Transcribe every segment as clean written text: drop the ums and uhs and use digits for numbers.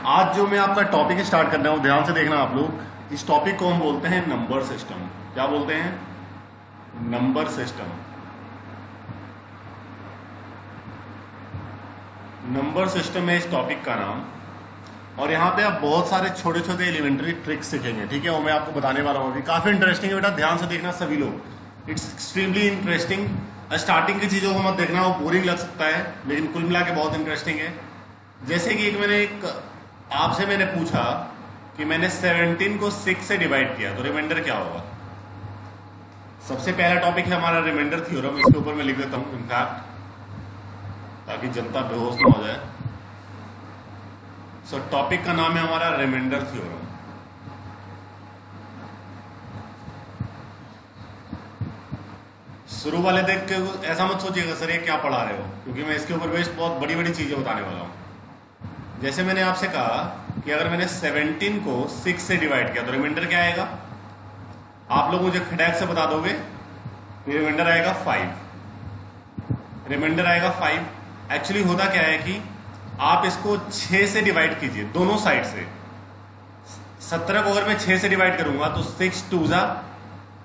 आज जो मैं आपका टॉपिक स्टार्ट कर रहा हूँ, ध्यान से देखना आप लोग। इस टॉपिक को हम बोलते हैं नंबर सिस्टम। क्या बोलते हैं? Number system. नंबर सिस्टम है इस टॉपिक का नाम। और यहाँ पे आप बहुत सारे छोटे छोटे एलिमेंट्री ट्रिक्स सीखेंगे, ठीक है? वो मैं आपको बताने वाला हूँ अभी। काफी इंटरेस्टिंग है बेटा, ध्यान से देखना सभी लोग। It's extremely interesting. स्टार्टिंग की चीजों को मत देखना, वो बोरिंग लग सकता है, लेकिन कुल मिला के बहुत इंटरेस्टिंग है। जैसे कि एक आपसे मैंने पूछा कि मैंने 17 को 6 से डिवाइड किया तो रिमाइंडर क्या होगा। सबसे पहला टॉपिक है हमारा रिमाइंडर थ्योरम। इसके ऊपर मैं लिख देता हूं इनफैक्ट, ताकि जनता बेहोश ना हो जाए। सो टॉपिक का नाम है हमारा रिमाइंडर थ्योरम। शुरू वाले देख के ऐसा मत सोचिएगा सर ये क्या पढ़ा रहे हो, क्योंकि मैं इसके ऊपर बेस्ड बहुत बड़ी बड़ी चीजें बताने वाला हूं। जैसे मैंने आपसे कहा कि अगर मैंने 17 को 6 से डिवाइड किया तो रिमाइंडर क्या आएगा। आप लोग मुझे खटैक से बता दोगे। रिमाइंडर आएगा 5। रिमाइंडर आएगा 5। एक्चुअली होता क्या है कि आप इसको 6 से डिवाइड कीजिए दोनों साइड से। 17 को अगर मैं 6 से डिवाइड करूंगा तो 6 2 जा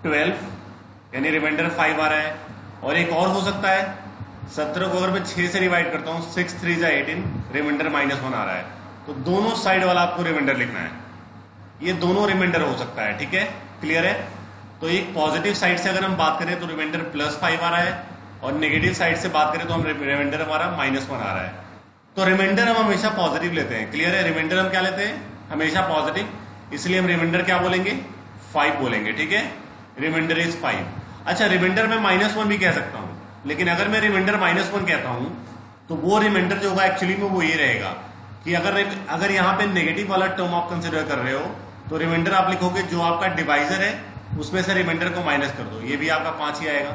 12, यानी रिमाइंडर 5 आ रहा है। और एक और हो सकता है, 17 को अगर मैं 6 से डिवाइड करता हूं 6 3 जा 18, रिमाइंडर -1 आ रहा है। तो दोनों साइड वाला आपको रिमाइंडर लिखना है। ये दोनों रिमाइंडर हो सकता है, ठीक है? क्लियर है? तो एक पॉजिटिव साइड से अगर हम बात करें तो रिमाइंडर +5 आ रहा है, और नेगेटिव साइड से बात करें तो हम रिमाइंडर हमारा -1 आ रहा है। तो रिमाइंडर हम हमेशा पॉजिटिव लेते हैं। क्लियर है? रिमाइंडर हम क्या लेते हैं? हमेशा पॉजिटिव। इसलिए हम रिमाइंडर क्या बोलेंगे? 5 बोलेंगे, ठीक है? Reminder is 5। अच्छा, रिमाइंडर में -1 भी कह सकता हूं, लेकिन अगर मैं रिमाइंडर -1 कहता हूं तो वो रिमाइंडर जो होगा एक्चुअली में वो ये रहेगा कि अगर यहाँ पे नेगेटिव वाला टर्म आप कंसिडर कर रहे हो तो रिमाइंडर आप लिखोगे जो आपका डिवाइजर है उसमें से रिमाइंडर को माइनस कर दो, ये भी आपका 5 ही आएगा।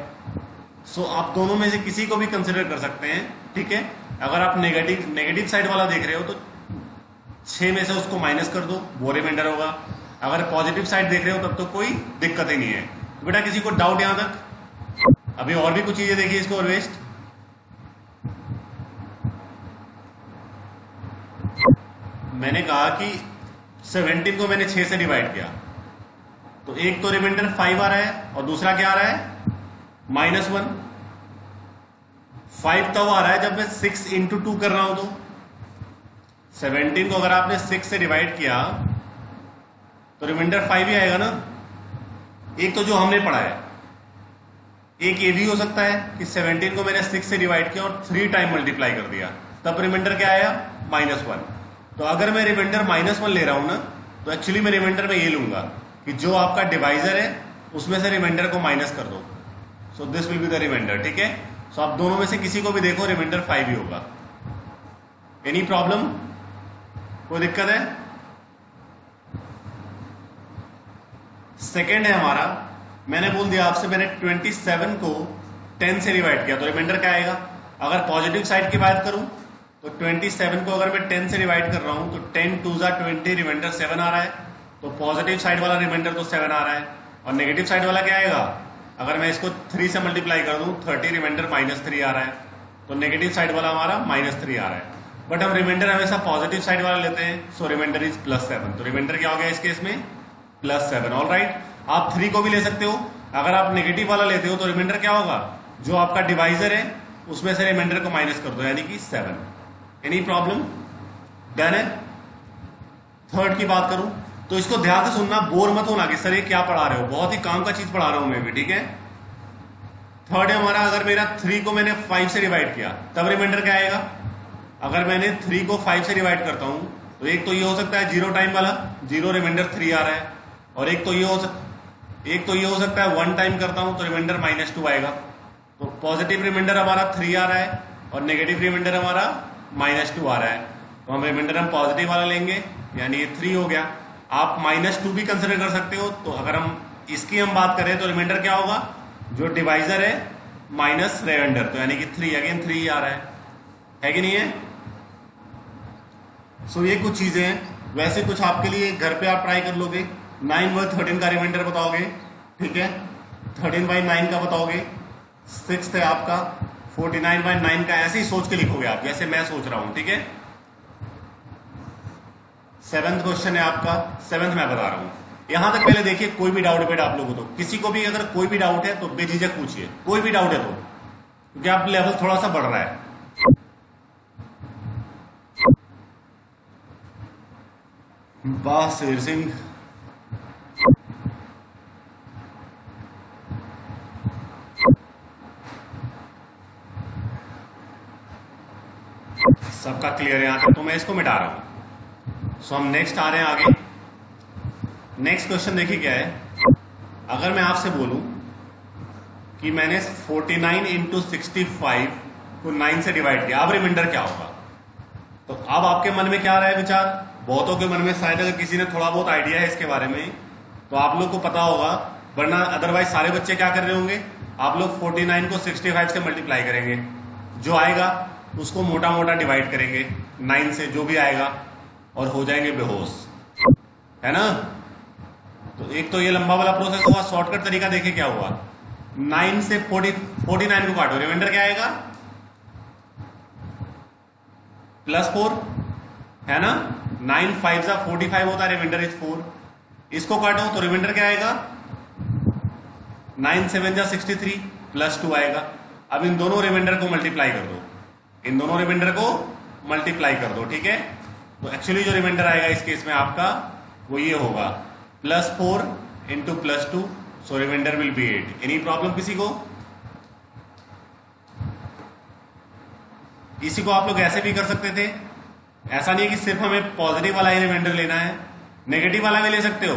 सो आप दोनों में से किसी को भी कंसिडर कर सकते हैं, ठीक है? अगर आप नेगेटिव साइड वाला देख रहे हो तो 6 में से उसको माइनस कर दो, वो रिमाइंडर होगा। अगर पॉजिटिव साइड देख रहे हो तब तो कोई दिक्कत ही नहीं है। बेटा किसी को डाउट यहां तक? अभी और भी कुछ चीजें देखिए इसको और वेस्ट। मैंने कहा कि 17 को मैंने 6 से डिवाइड किया तो एक तो रिमाइंडर 5 आ रहा है और दूसरा क्या आ रहा है? -1। 5 तब आ रहा है जब मैं 6 × 2 कर रहा हूं। तो 17 को अगर आपने 6 से डिवाइड किया तो रिमाइंडर 5 ही आएगा ना। एक तो जो हमने पढ़ा है, एक ये भी हो सकता है कि 17 को मैंने 6 से डिवाइड किया और 3 टाइम मल्टीप्लाई कर दिया, तब रिमाइंडर क्या आया? -1। तो अगर मैं रिमाइंडर -1 ले रहा हूं ना, तो एक्चुअली मैं रिमाइंडर में ये लूंगा कि जो आपका डिवाइजर है उसमें से रिमाइंडर को माइनस कर दो। So this will be the reminder, ठीक है? सो आप दोनों में से किसी को भी देखो, रिमाइंडर 5 ही होगा। Any problem? कोई दिक्कत है? सेकेंड है हमारा, मैंने बोल दिया आपसे, मैंने 27 को 10 से डिवाइड किया तो रिमाइंडर क्या आएगा। अगर पॉजिटिव साइड की बात करूं तो 27 को अगर मैं 10 से डिवाइड कर रहा हूं तो 10 2 जा 20, रिमाइंडर 7 आ रहा है। तो पॉजिटिव साइड वाला रिमाइंडर तो 7 आ रहा है, और नेगेटिव साइड वाला क्या आएगा? अगर मैं इसको 3 से मल्टीप्लाई कर दूं 30, रिमाइंडर -3 आ रहा है। तो नेगेटिव साइड वाला हमारा -3 आ रहा है। बट हम रिमाइंडर हमेशा पॉजिटिव साइड वाला लेते हैं, सो रिमाइंडर इज +7। तो रिमाइंडर क्या हो गया इस केस में? +7। All right. आप 3 को भी ले सकते हो। अगर आप नेगेटिव वाला लेते हो तो रिमाइंडर क्या होगा? जो आपका डिवाइजर है उसमें से रिमाइंडर को माइनस कर दो, यानी कि 7। Any problem? डन है? थर्ड की बात करूं तो इसको ध्यान से सुनना, बोर मत होना कि सर ये क्या पढ़ा रहे हो, बहुत ही काम का चीज पढ़ा रहा हूं मैं भी, ठीक है? थर्ड है हमारा, अगर मेरा 3 को मैंने 5 से डिवाइड किया तब रिमाइंडर क्या आएगा। अगर मैंने 3 को 5 से डिवाइड करता हूं तो एक तो ये हो सकता है 0 टाइम वाला, 0 रिमाइंडर 3 आ रहा है। और एक तो ये हो सकता है 1 टाइम करता हूं तो रिमाइंडर -2 आएगा। तो पॉजिटिव रिमाइंडर हमारा 3 आ रहा है और नेगेटिव रिमाइंडर हमारा -2 आ रहा है। तो हम रिमाइंडर हम पॉजिटिव वाला लेंगे, यानी ये 3 हो गया। आप -2 भी कंसिडर कर सकते हो। तो अगर हम इसकी बात करें तो रिमाइंडर क्या होगा? जो डिवाइजर है माइनस रिमाइंडर, तो यानी कि 3, अगेन 3 आ रहा है कि नहीं है? सो ये कुछ चीजें हैं। वैसे कुछ आपके लिए घर पे आप ट्राई कर लोगे। 9/13 का रिमाइंडर बताओगे, ठीक है? 13/9 का बताओगे, 6 है आपका, 49/9 का, ऐसे ही सोच के लिखोगे आप जैसे मैं सोच रहा हूं, ठीक है? 7th क्वेश्चन है आपका, 7th मैं बता रहा हूं। यहां तक पहले देखिए, कोई भी डाउट बेटा आप लोगों को, किसी को भी अगर कोई भी डाउट है तो बेझिझक पूछिए, कोई भी डाउट है तो, क्योंकि आप लेवल थोड़ा सा बढ़ रहा है। वाह शेर सिंह, सबका क्लियर है यहां तक, तो मैं इसको मिटा रहा हूं। सो हम नेक्स्ट आ रहे हैं आगे। नेक्स्ट क्वेश्चन देखिए क्या है। अगर मैं आपसे बोलूं कि मैंने 49 इंटू 65 को 9 से डिवाइड किया, अब रिमाइंडर क्या होगा? तो अब आपके मन में क्या आ रहा है विचार? बहुतों के मन में शायद अगर किसी ने थोड़ा बहुत आइडिया है इसके बारे में तो आप लोग को पता होगा, वरना अदरवाइज सारे बच्चे क्या कर रहे होंगे, आप लोग 49 को 65 से मल्टीप्लाई करेंगे, जो आएगा उसको मोटा मोटा डिवाइड करेंगे 9 से, जो भी आएगा, और हो जाएंगे बेहोश, है ना? तो एक तो ये लंबा वाला प्रोसेस हुआ। शॉर्टकट तरीका देखिए क्या हुआ, 9 से 49 को काटो, रिमाइंडर क्या आएगा? +4, है ना? 9 5 जा 45 होता है, रिमाइंडर इज 4। इसको काटो तो रिमाइंडर क्या आएगा? 9 7 जा 63, +2 आएगा। अब इन दोनों रिमाइंडर को मल्टीप्लाई कर दो, इन दोनों रिमाइंडर को मल्टीप्लाई कर दो, ठीक है? तो एक्चुअली जो रिमाइंडर आएगा इस केस में आपका वो ये होगा, +4 into +2, so reminder will be 8। Any problem किसी को? इसी को आप लोग ऐसे भी कर सकते थे, ऐसा नहीं है कि सिर्फ हमें पॉजिटिव वाला ही रिमाइंडर लेना है, नेगेटिव वाला भी ले सकते हो।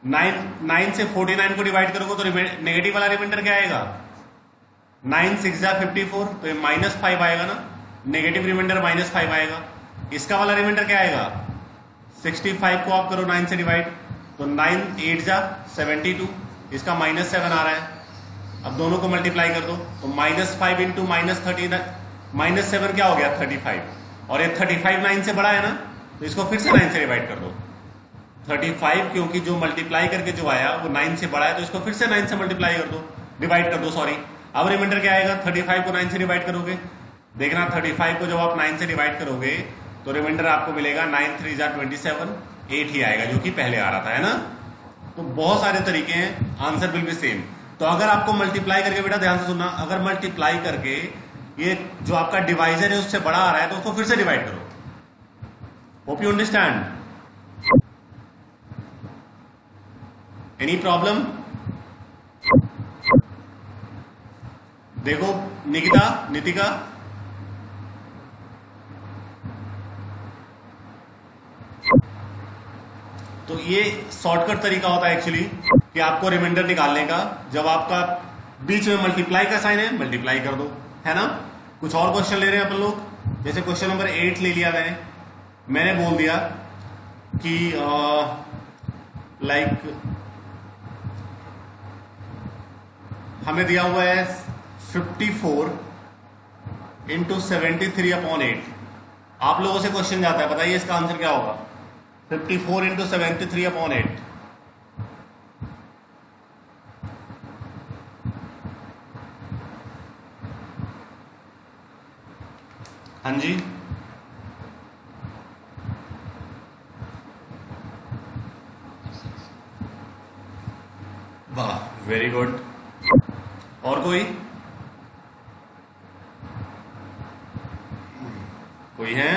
9 से 49 को डिवाइड करोगे तो नेगेटिव वाला रिमाइंडर क्या आएगा? 9 6 जा 54, तो ये -5 आएगा ना, नेगेटिव रिमाइंडर -5 आएगा। इसका वाला रिमाइंडर क्या आएगा? 65 को आप करो 9 से डिवाइड, तो 9 8 जा 72, इसका -7 आ रहा है। अब दोनों को मल्टीप्लाई कर दो तो -5 इंटू -30, -7 क्या हो गया? 35, और ये 35 9 से बड़ा है ना, तो इसको फिर से 9 से डिवाइड कर दो। 35 क्योंकि जो मल्टीप्लाई करके जो आया वो 9 से बड़ा है, तो इसको फिर से 9 से मल्टीप्लाई कर दो, डिवाइड कर दो, सॉरी। अब रिमाइंडर क्या आएगा? 35 को 9 से डिवाइड करोगे, देखना 35 को जब आप 9 से डिवाइड करोगे तो रिमाइंडर आपको मिलेगा 9 3 जा 27, 8 ही आएगा, जो कि पहले आ रहा था, है ना? तो बहुत सारे तरीके हैं, आंसर विल बी सेम। तो अगर आपको मल्टीप्लाई करके, बेटा ध्यान से सुनना, अगर मल्टीप्लाई करके ये जो आपका डिवाइजर है उससे बड़ा आ रहा है तो उसको फिर से डिवाइड करो। Hope you understand. Any problem? देखो निकिता, नितिका, तो ये शॉर्टकट तरीका होता है एक्चुअली कि आपको रिमाइंडर निकालने का। जब आपका बीच में मल्टीप्लाई का साइन है, मल्टीप्लाई कर दो, है ना? कुछ और क्वेश्चन ले रहे हैं अपन लोग, जैसे क्वेश्चन नंबर 8 ले लिया मैंने बोल दिया कि लाइक हमें दिया हुआ है 54 इंटू 73/8। आप लोगों से क्वेश्चन जाता है, बताइए इसका आंसर क्या होगा? 54 इंटू 73/8। हाँ जी, वाह, वेरी गुड। और कोई है?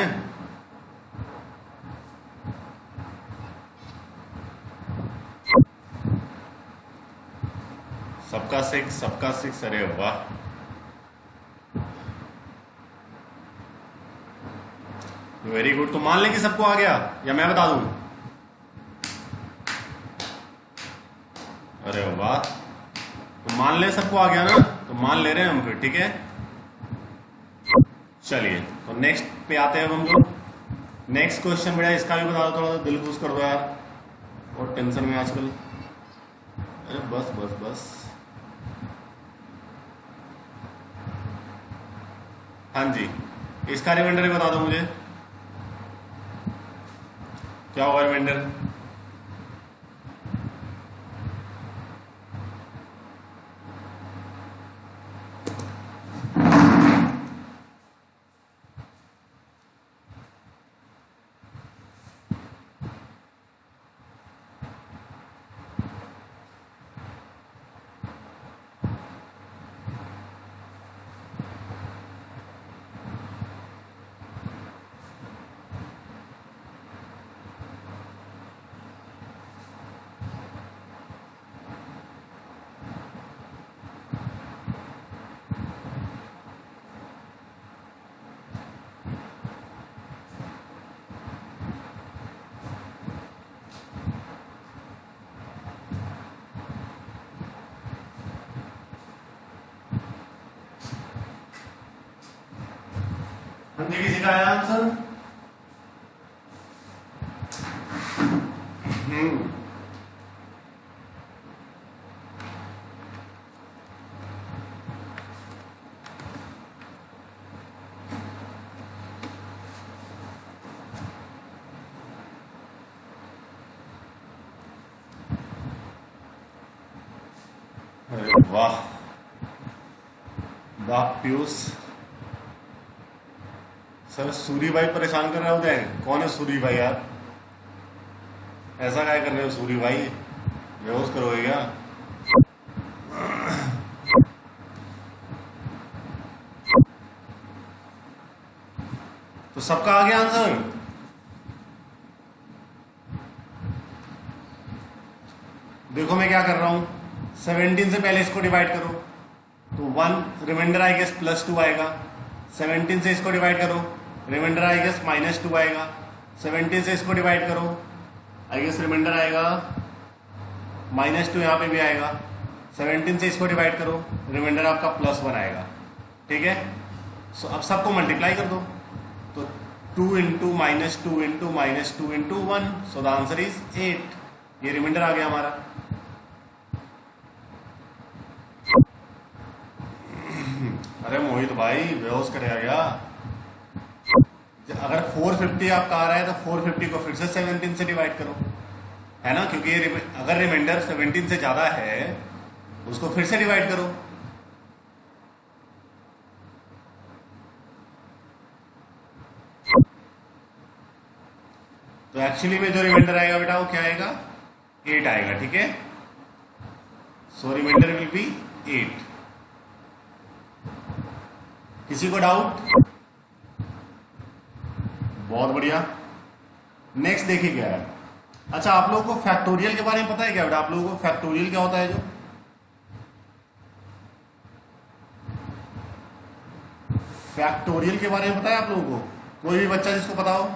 सबका 6, सबका 6, अरे वाह, वेरी गुड। तो मान लें कि सबको आ गया या मैं बता दूं? अरे वाह, तो मान लें सबको आ गया ना, तो मान ले रहे हैं हम फिर, ठीक है? चलिए तो नेक्स्ट पे आते हैं हम लोग। नेक्स्ट क्वेश्चन बेटा इसका भी बता दो, थोड़ा सा दिल खुश कर दो यार, और टेंशन में आजकल। अरे बस बस बस, हाँ जी, इसका रिमाइंडर भी बता दो मुझे, क्या होगा रिमाइंडर? मुझे किसी का आया आंसर? अरे वाह वाह पीयूष सर, सूरी भाई परेशान कर रहे होते हैं। कौन है सूरी भाई यार? ऐसा क्या कर रहे हो सूरी भाई? बेहोश करोगे क्या? तो सबका आ गया आंसर? देखो मैं क्या कर रहा हूं, 17 से पहले इसको डिवाइड करो तो 1 रिमाइंडर आई गेस +2 आएगा। 17 से इसको डिवाइड करो, रिमाइंडर आई गेस -2 आएगा। 17 से इसको डिवाइड करो, आई गेस रिमाइंडर आएगा -2, यहाँ पे भी आएगा। 17 से इसको डिवाइड करो, रिमाइंडर आपका +1 आएगा। ठीक है, सो अब सबको मल्टीप्लाई कर दो तो 2 into -2 into -2 into 1, so the answer is 8। ये रिमाइंडर आ गया हमारा। अरे मोहित भाई बेहोश करेगा क्या? अगर 450 आपका आ रहा है तो 450 को फिर से 17 से डिवाइड करो, है ना, क्योंकि अगर रिमाइंडर 17 से ज्यादा है उसको फिर से डिवाइड करो। तो एक्चुअली में जो रिमाइंडर आएगा बेटा वो क्या आएगा? 8 आएगा। ठीक है, सो रिमाइंडर विल बी 8। किसी को डाउट? बहुत बढ़िया। नेक्स्ट देखिए क्या है। अच्छा, आप लोगों को फैक्टोरियल के बारे में पता है क्या बेटा? आप लोगों को फैक्टोरियल क्या होता है? जो फैक्टोरियल के बारे में पता है आप लोगों को? कोई भी बच्चा जिसको पता हो?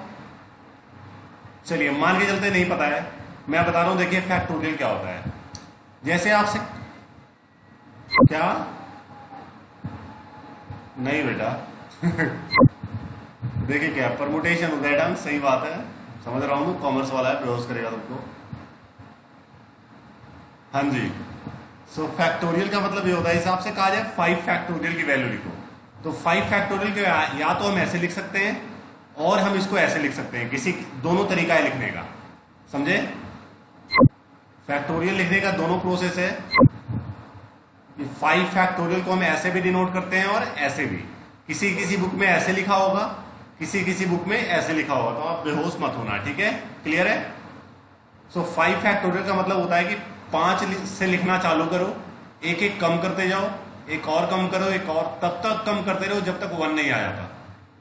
चलिए मान के चलते नहीं पता है, मैं बता रहा हूं। देखिए फैक्टोरियल क्या होता है। जैसे आपसे क्या? नहीं बेटा देखिए क्या परमुटेशन होता है टर्म, सही बात है, समझ रहा हूं। कॉमर्स वाला है, प्रयोज करेगा तुमको। हाँ जी, सो फैक्टोरियल का मतलब ये होता है, हिसाब से कहा जाए 5 फैक्टोरियल की वैल्यू लिखो तो 5 फैक्टोरियल के या तो हम ऐसे लिख सकते हैं और हम इसको ऐसे लिख सकते हैं। किसी दोनों तरीका है लिखने का, समझे? फैक्टोरियल लिखने का दोनों प्रोसेस है। 5 फैक्टोरियल को हम ऐसे भी डिनोट करते हैं और ऐसे भी। किसी किसी बुक में ऐसे लिखा होगा, किसी किसी बुक में ऐसे लिखा होगा, तो आप बेहोश मत होना। ठीक है, क्लियर है? सो 5 फैक्टोरियल का मतलब होता है कि 5 से लिखना चालू करो, एक एक कम करते जाओ, एक और कम करो, एक और, तब तक कम करते रहो जब तक 1 नहीं आ जाता,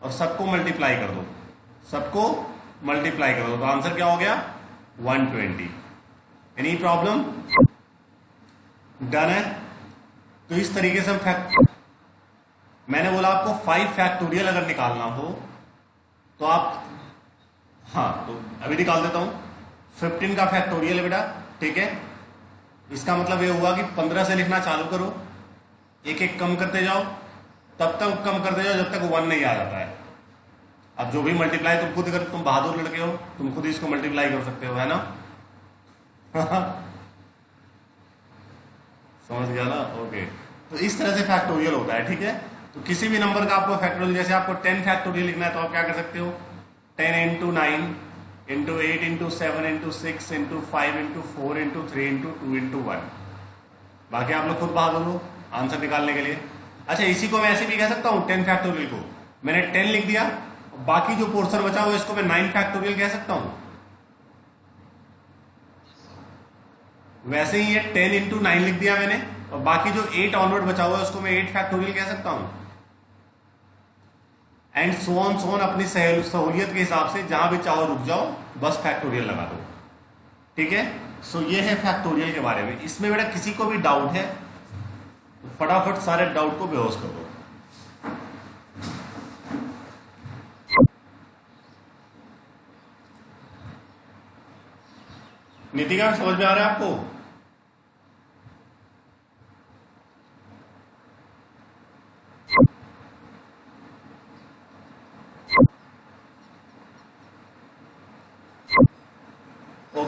और सबको मल्टीप्लाई कर दो। सबको मल्टीप्लाई कर दो तो आंसर क्या हो गया? 120। Any problem? डन है। तो इस तरीके से हम मैंने बोला आपको 5 फैक्टोरियल अगर निकालना हो तो आप, हाँ तो अभी निकाल देता हूं। 15 का फैक्टोरियल है बेटा। ठीक है, इसका मतलब ये हुआ कि 15 से लिखना चालू करो, एक एक कम करते जाओ, तब तक कम करते जाओ जब तक 1 नहीं आ जाता है। अब जो भी मल्टीप्लाई तुम खुद, अगर तुम बहादुर लड़के हो तुम खुद इसको मल्टीप्लाई कर सकते हो, है ना? समझ गया ना? ओके, तो इस तरह से फैक्टोरियल होता है। ठीक है, तो किसी भी नंबर का आपको फैक्टोरियल, जैसे आपको 10 फैक्टोरियल लिखना है तो आप क्या कर सकते हो? 10 into 9 into 8 into 7 into 6 into 5 into 4 into 3 into 2 into 1। बाकी आप लोग खुद बहादुर हो आंसर निकालने के लिए। अच्छा, इसी को मैं ऐसे भी कह सकता हूँ, 10 फैक्टोरियल को मैंने 10 लिख दिया, बाकी जो पोर्शन बचा हुआ इसको मैं 9 फैक्टोरियल कह सकता हूँ। वैसे ही ये 10 इंटू 9 लिख दिया मैंने, और बाकी जो 8 ऑनवर्ड बचा हुआ है उसको मैं 8 फैक्टोरियल कह सकता हूं। एंड सो ऑन अपनी सहूलियत के हिसाब से जहां भी चाहो रुक जाओ, बस फैक्टोरियल लगा दो। ठीक है, सो ये है फैक्टोरियल के बारे में। इसमें बेटा किसी को भी डाउट है तो फटाफट सारे डाउट को बेहोश कर दो। नीतिका समझ में आ रहा है आपको?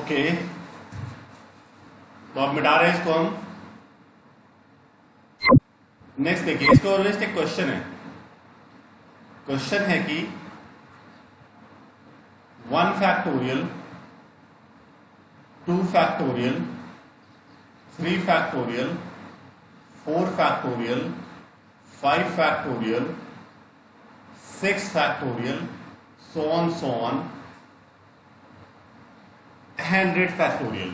ओके, तो अब मिटा रहे हैं इसको हम। नेक्स्ट देखिए, इसको और एक क्वेश्चन है। क्वेश्चन है कि 1 factorial, 2 factorial, 3 factorial, 4 factorial, 5 factorial, 6 factorial, so on 100 factorial.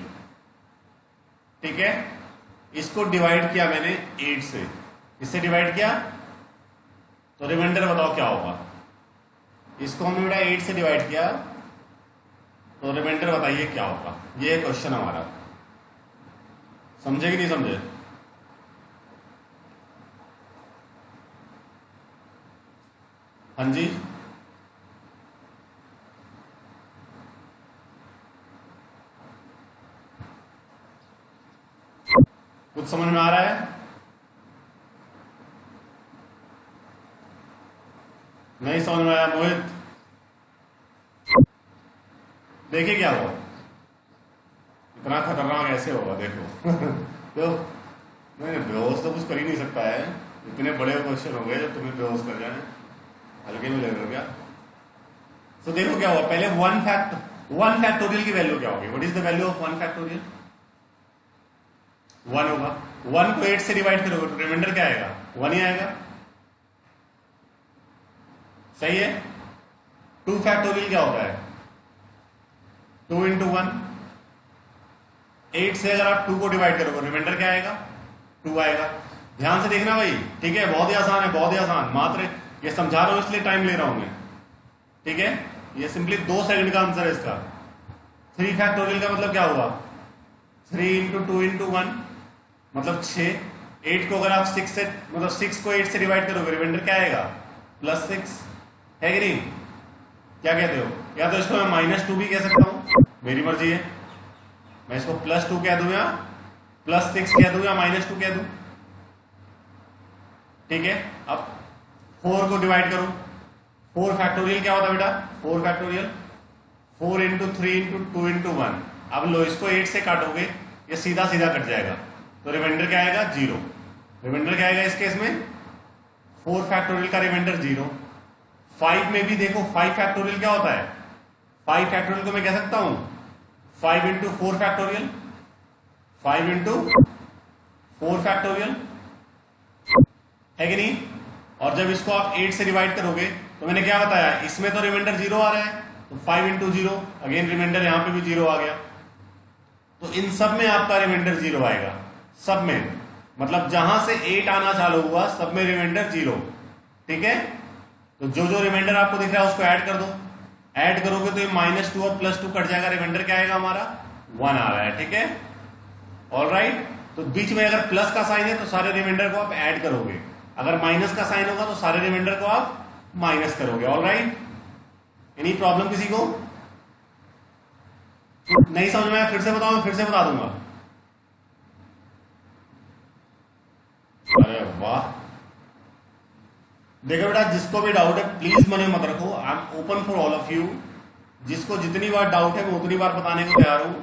ठीक है, इसको डिवाइड किया मैंने 8 से। इससे डिवाइड किया तो रिमाइंडर बताओ क्या होगा। इसको हमने बेटा 8 से डिवाइड किया तो रिमाइंडर बताइए क्या होगा। ये क्वेश्चन हमारा, समझे कि नहीं समझे? हाँ जी, कुछ समझ में आ रहा है? नहीं समझ में आया मोहित? देखिए क्या हुआ, इतना खतरनाक ऐसे होगा देखो। तो नहीं, बेहोश तो कुछ कर ही नहीं सकता है। इतने बड़े क्वेश्चन हो गए जो तुम्हें बेहोश कर जाए, हल्के में ले रहे हो क्या? तो देखो क्या हुआ, पहले 1 फैक्टोरियल की वैल्यू क्या होगी? What is the value of 1 factorial? 1 होगा। 1 को 8 से डिवाइड करोगे तो रिमाइंडर क्या आएगा? 1 ही आएगा। सही है। 2 फैक्टोरियल क्या होता है? 2 इंटू 1। 8 से अगर आप 2 को डिवाइड करोगे रिमाइंडर क्या आएगा? 2 आएगा। ध्यान से देखना भाई, ठीक है? बहुत ही आसान है, बहुत ही आसान। मात्र ये समझा रहा हूं इसलिए टाइम ले रहा हूं मैं, ठीक है? ये सिंपली 2 सेकंड का आंसर है इसका। 3 फैक्टोरियल का मतलब क्या हुआ? 3 इंटू 2 इंटू 1 मतलब 6। 8 को अगर आप 6 से, मतलब 6 को 8 से डिवाइड करोगे रिमाइंडर क्या आएगा? +6 है कि नहीं? क्या कहते हो? या तो इसको मैं -2 भी कह सकता हूं, मेरी मर्जी है। मैं इसको +2 कह दूं या +6 कह दूं या -2 कह दूं, ठीक है? अब 4 को डिवाइड करो। 4 फैक्टोरियल क्या होता है बेटा? 4 फैक्टोरियल 4 इंटू 3 इंटू 2 इंटू 1। अब लो, इसको 8 से काटोगे ये सीधा सीधा कट जाएगा तो रिमाइंडर क्या आएगा? 0। रिमाइंडर क्या आएगा इस केस में? 4 फैक्टोरियल का रिमाइंडर 0। 5 में भी देखो, 5 फैक्टोरियल क्या होता है? 5 फैक्टोरियल को मैं कह सकता हूं 5 इंटू 4 फैक्टोरियल, 5 इंटू 4 फैक्टोरियल, है कि नहीं? और जब इसको आप 8 से डिवाइड करोगे तो मैंने क्या बताया, इसमें तो रिमाइंडर 0 आ रहा है तो 5 इंटू 0, अगेन रिमाइंडर यहां पे भी 0 आ गया। तो इन सब में आपका रिमाइंडर 0 आएगा, सब में। मतलब जहां से 8 आना चालू हुआ सब में रिमाइंडर 0, ठीक है? तो जो जो रिमाइंडर आपको दिख रहा है उसको ऐड कर दो। ऐड करोगे तो ये -2 और +2 कट जाएगा, रिमाइंडर क्या आएगा हमारा? 1 आ रहा है, ठीक है? ऑलराइट। तो बीच में अगर प्लस का साइन है तो सारे रिमाइंडर को आप ऐड करोगे, अगर माइनस का साइन होगा तो सारे रिमाइंडर को आप माइनस करोगे। ऑलराइट, एनी प्रॉब्लम किसी को? नहीं समझ में आया? फिर से बताओ, मैं फिर से बता दूंगा। अरे वाह, देखो बेटा, जिसको भी डाउट है प्लीज मने मत रखो, I am open for all of you. जिसको जितनी बार डाउट है मैं उतनी बार बताने को तैयार हूं।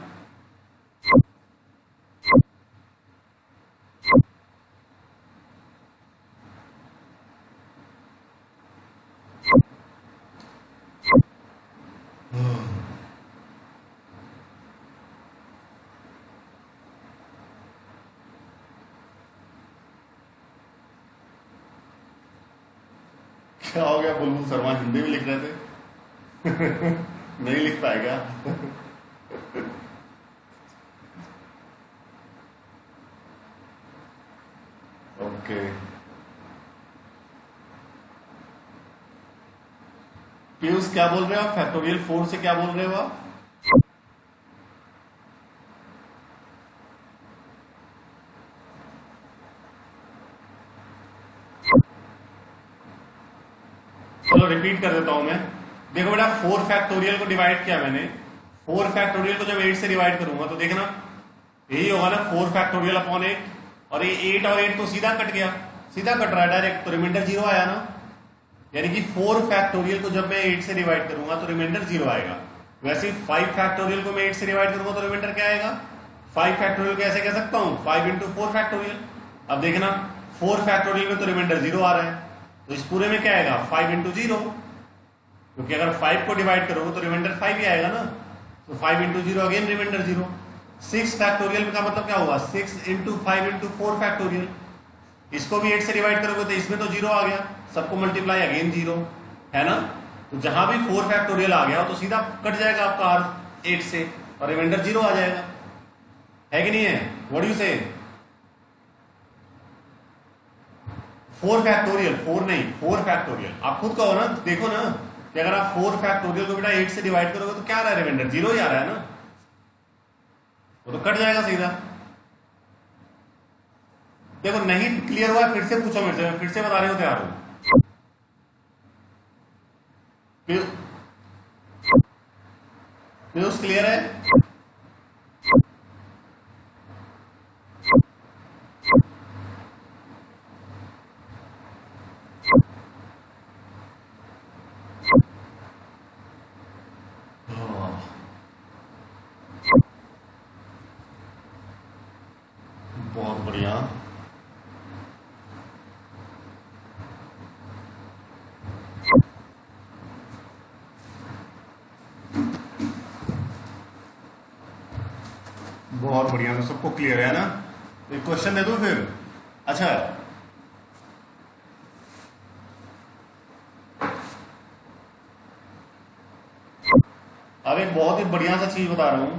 क्या हो गया? बुलबुल शर्मा हिंदी में लिख रहे थे। नहीं लिख पाएगा। ओके, पीयूष क्या बोल रहे हो आप? फैक्टोरियल 4 से क्या बोल रहे हो आप? चलो रिपीट कर देता हूं मैं। देखो बेटा, 4 फैक्टोरियल को डिवाइड किया मैंने। 4 फैक्टोरियल को जब 8 से डिवाइड करूंगा तो देखना यही होगा ना, 4 फैक्टोरियल अपॉन 8। और ये 8 और 8 तो सीधा कट गया, सीधा कट रहा है डायरेक्ट, तो रिमाइंडर 0 आया ना। यानी कि 4 फैक्टोरियल को जब मैं 8 से डिवाइड करूंगा तो रिमाइंडर 0 आएगा। वैसे ही 5 फैक्टोरियल को मैं 8 से डिवाइड करूंगा तो रिमाइंडर क्या आएगा? 5 फैक्टोरियल को ऐसे कह सकता हूं 5 इंटू 4 फैक्टोरियल। अब देखना 4 फैक्टोरियल में तो रिमाइंडर 0 आ रहा है, तो इस पूरे में क्या आएगा? 5 इंटू 0, क्योंकि अगर 5 को डिवाइड करोगे तो रिमाइंडर 5 ही आएगा ना। तो 5 इंटू 0 अगेन रिमाइंडर 0। 6 फैक्टोरियल का मतलब क्या हुआ? 6 इंटू 5 इंटू 4 फैक्टोरियल। इसको भी 8 से डिवाइड करोगे तो इसमें तो 0 आ गया, सबको मल्टीप्लाई अगेन 0, है ना। तो जहां भी 4 फैक्टोरियल आ गया तो सीधा कट जाएगा आपका आर 8 से और रिमाइंडर 0 आ जाएगा, है कि नहीं है? व्हाट डू यू से? 4 फैक्टोरियल, 4 नहीं 4 फैक्टोरियल। आप खुद कहो ना, देखो ना कि अगर आप 4 फैक्टोरियल को बेटा 8 से डिवाइड करोगे तो क्या आ रहा है? रिमाइंडर 0 ही आ रहा है ना, वो तो कट जाएगा सीधा। देखो नहीं क्लियर हुआ फिर से पूछो मेरे से, मैं फिर से बताने को तैयार हूं। पीयूष क्लियर है? बहुत बढ़िया। बहुत बढ़िया, तो सबको क्लियर है ना? एक क्वेश्चन दे दूं फिर? अच्छा, अब एक बहुत ही बढ़िया सा चीज बता रहा हूं।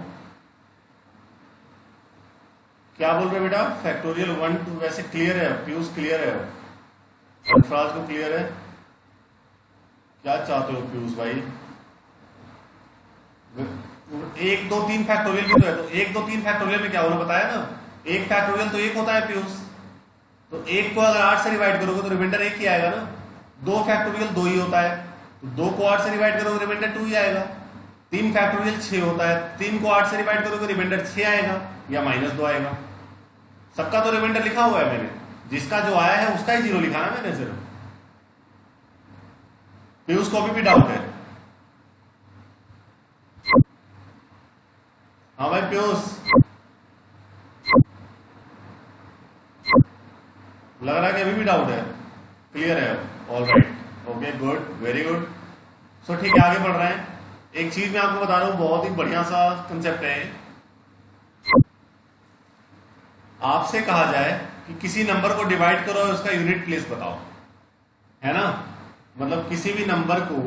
क्या बोल रहे बेटा? फैक्टोरियल 1 2 वैसे क्लियर है, पीयूष क्लियर है, सरफराज को क्लियर है? क्या चाहते हो पीयूष भाई? 1 2 3 फैक्टोरियल भी तो है, तो 1 2 3 फैक्टोरियल में क्या होना बताया ना, एक फैक्टोरियल तो 1 होता है पीयूष, तो 1 को अगर 8 से डिवाइड करोगे तो रिमाइंडर 1 ही आएगा ना। 2 फैक्टोरियल 2 ही होता है, तो 2 को 8 से डिवाइड करोगे रिमाइंडर 2 ही आएगा। 3 फैक्टोरियल 6 होता है, 3 को 8 से डिवाइड करोगे रिमाइंडर 6 आएगा या -2 आएगा। सबका तो रिमाइंडर लिखा हुआ है मैंने, जिसका जो आया है उसका ही 0 लिखा ना मैंने सिर्फ। पीयूष को अभी भी डाउट है? हाँ भाई पीयूष, लग रहा है कि अभी भी डाउट है? क्लियर है? All right, okay good, very good. So ठीक है, आगे बढ़ रहे हैं। एक चीज मैं आपको बता रहा हूं, बहुत ही बढ़िया सा कंसेप्ट है। आपसे कहा जाए कि किसी नंबर को डिवाइड करो और उसका यूनिट प्लेस बताओ, है ना। मतलब किसी भी नंबर को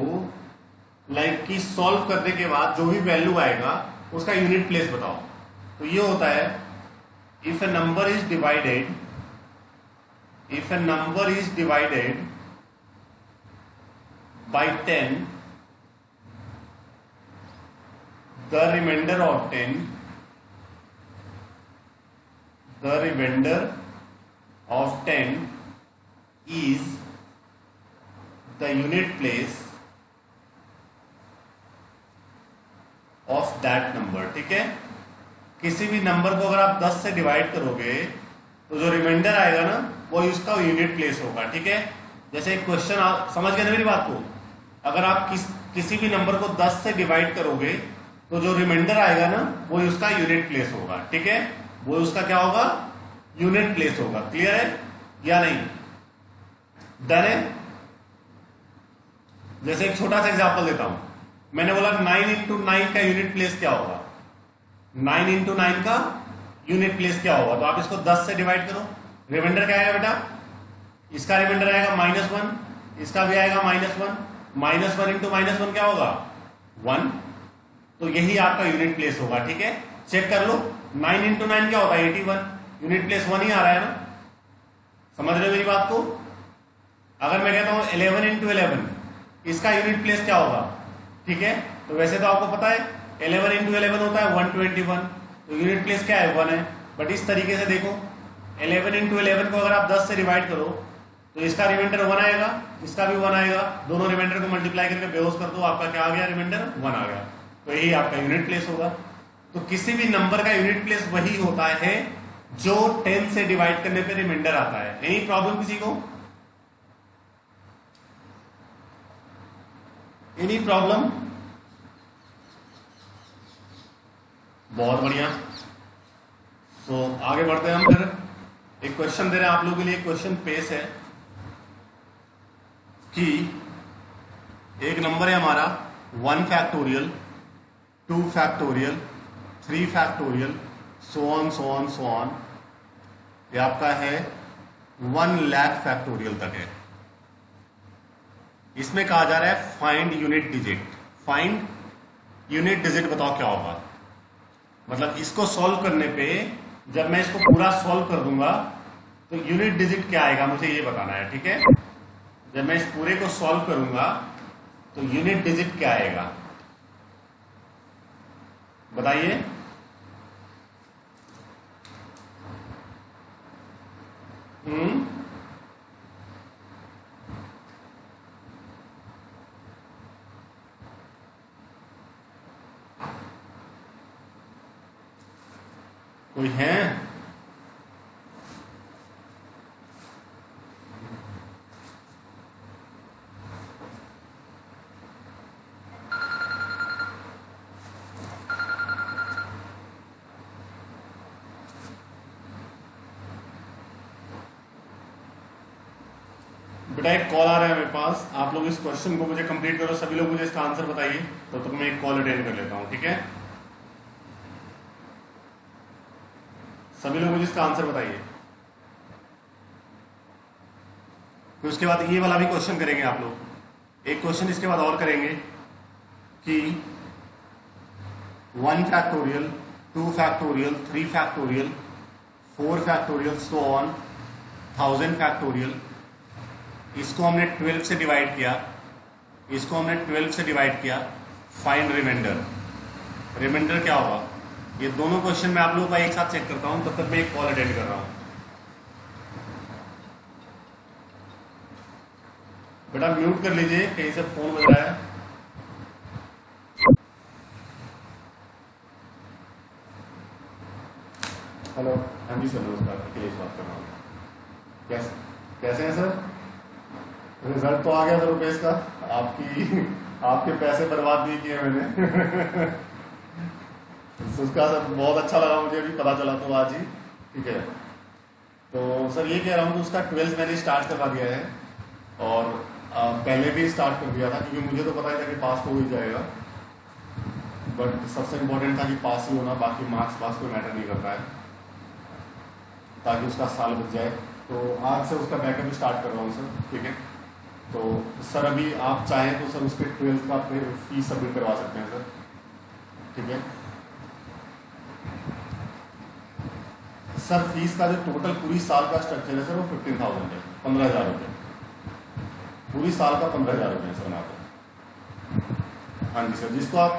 लाइक कि सॉल्व करने के बाद जो भी वैल्यू आएगा उसका यूनिट प्लेस बताओ। तो ये होता है, if A number is divided, if a number is divided by 10, the remainder of 10 is the unit place of that number। ठीक है, किसी भी नंबर को अगर आप 10 से डिवाइड करोगे तो जो रिमाइंडर आएगा ना वो उसका यूनिट प्लेस होगा। ठीक है, जैसे एक क्वेश्चन, आप समझ गए ना मेरी बात को? अगर आप किसी भी नंबर को 10 से डिवाइड करोगे तो जो रिमाइंडर आएगा ना वो उसका यूनिट प्लेस होगा। ठीक है, वो उसका क्या होगा? यूनिट प्लेस होगा। क्लियर है या नहीं? डन है? जैसे एक छोटा सा एग्जांपल देता हूं, मैंने बोला 9 इंटू 9 का यूनिट प्लेस क्या होगा? 9 इंटू 9 का यूनिट प्लेस क्या होगा? तो आप इसको 10 से डिवाइड करो, रिमाइंडर क्या आएगा बेटा? इसका रिमाइंडर आएगा -1, इसका भी आएगा -1, -1 इंटू -1 क्या होगा? 1। तो यही आपका यूनिट प्लेस होगा। ठीक है, चेक कर लो, 9 इंटू 9 क्या होता है? 81, यूनिट प्लेस 1 ही आ रहा है ना। समझ रहे हो मेरी बात को? अगर मैं कहता हूं 11 इंटू 11, इसका यूनिट प्लेस क्या होगा? ठीक है, तो वैसे तो आपको पता है 11 इंटू 11 होता है 121, तो यूनिट प्लेस क्या है? 1 है। बट इस तरीके से देखो, 11 इंटू 11 को अगर आप 10 से डिवाइड करो तो इसका रिमाइंडर 1 आएगा, इसका भी 1 आएगा, दोनों रिमाइंडर को मल्टीप्लाई करके बेहोश कर दो, आपका क्या आ गया? रिमाइंडर 1 आ गया। तो यही आपका यूनिट प्लेस होगा। तो किसी भी नंबर का यूनिट प्लेस वही होता है जो 10 से डिवाइड करने पे रिमाइंडर आता है। एनी प्रॉब्लम किसी को? Any problem? बहुत बढ़िया। सो आगे बढ़ते हैं हम फिर। एक क्वेश्चन दे रहे हैं आप लोगों के लिए, क्वेश्चन पेश है कि एक नंबर है हमारा 1 factorial, 2 factorial, 3 factorial, so on so on so on, ये आपका है 1 लाख फैक्टोरियल तक है। इसमें कहा जा रहा है find unit digit. Find unit digit बताओ क्या होगा। मतलब इसको सॉल्व करने पे, जब मैं इसको पूरा सॉल्व कर दूंगा तो यूनिट डिजिट क्या आएगा मुझे ये बताना है, ठीक है। जब मैं इस पूरे को सॉल्व करूंगा तो यूनिट डिजिट क्या आएगा बताइए। कोई है? बेटा एक कॉल आ रहा है मेरे पास, आप लोग इस क्वेश्चन को मुझे कंप्लीट करो, सभी लोग मुझे इसका आंसर बताइए, तो मैं एक कॉल अटेंड कर लेता हूं, ठीक है। सभी लोग मुझे इसका आंसर बताइए। फिर उसके बाद ये वाला भी क्वेश्चन करेंगे आप लोग। एक क्वेश्चन इसके बाद और करेंगे कि 1 factorial, 2 factorial, 3 factorial, 4 factorial, so on 1000 factorial, इसको हमने 12 से डिवाइड किया, इसको हमने 12 से डिवाइड किया, फाइंड रिमाइंडर। रिमाइंडर क्या होगा? ये दोनों क्वेश्चन मैं आप लोगों का एक साथ चेक करता हूं, तब तक मैं एक कॉल अटेंड कर रहा हूं। बेटा म्यूट कर लीजिए, कहीं से फोन बज रहा है। हेलो, हाँ जी सर, नमस्कार, अखिलेश बात कर रहा हूँ। कैसे हैं सर? रिजल्ट तो आ गया था रुपेश का, आपके पैसे बर्बाद नहीं किए मैंने। उसका सर बहुत अच्छा लगा मुझे, अभी पता चला तो आज ही, ठीक है। तो सर ये कह रहा हूँ कि उसका 12 मैंने स्टार्ट करवा दिया है, और पहले भी स्टार्ट कर दिया था, क्योंकि मुझे तो पता ही था कि पास तो हो ही जाएगा, बट सबसे इम्पोर्टेंट था कि पास ही होना, बाकी मार्क्स पास कोई मैटर नहीं करता है, ताकि उसका साल बच जाए। तो आज से उसका बैकअप स्टार्ट कर रहा हूँ सर, ठीक है। तो सर अभी आप चाहें तो सर उसके 12 का फीस सबमिट करवा सकते हैं सर, ठीक है। सर फीस का जो टोटल पूरी साल का स्ट्रक्चर है सर वो 15,000 है, 15,000 रुपये पूरी साल का, 15,000 रुपये है सर वहाँ पर। हाँ जी सर, जिसको आप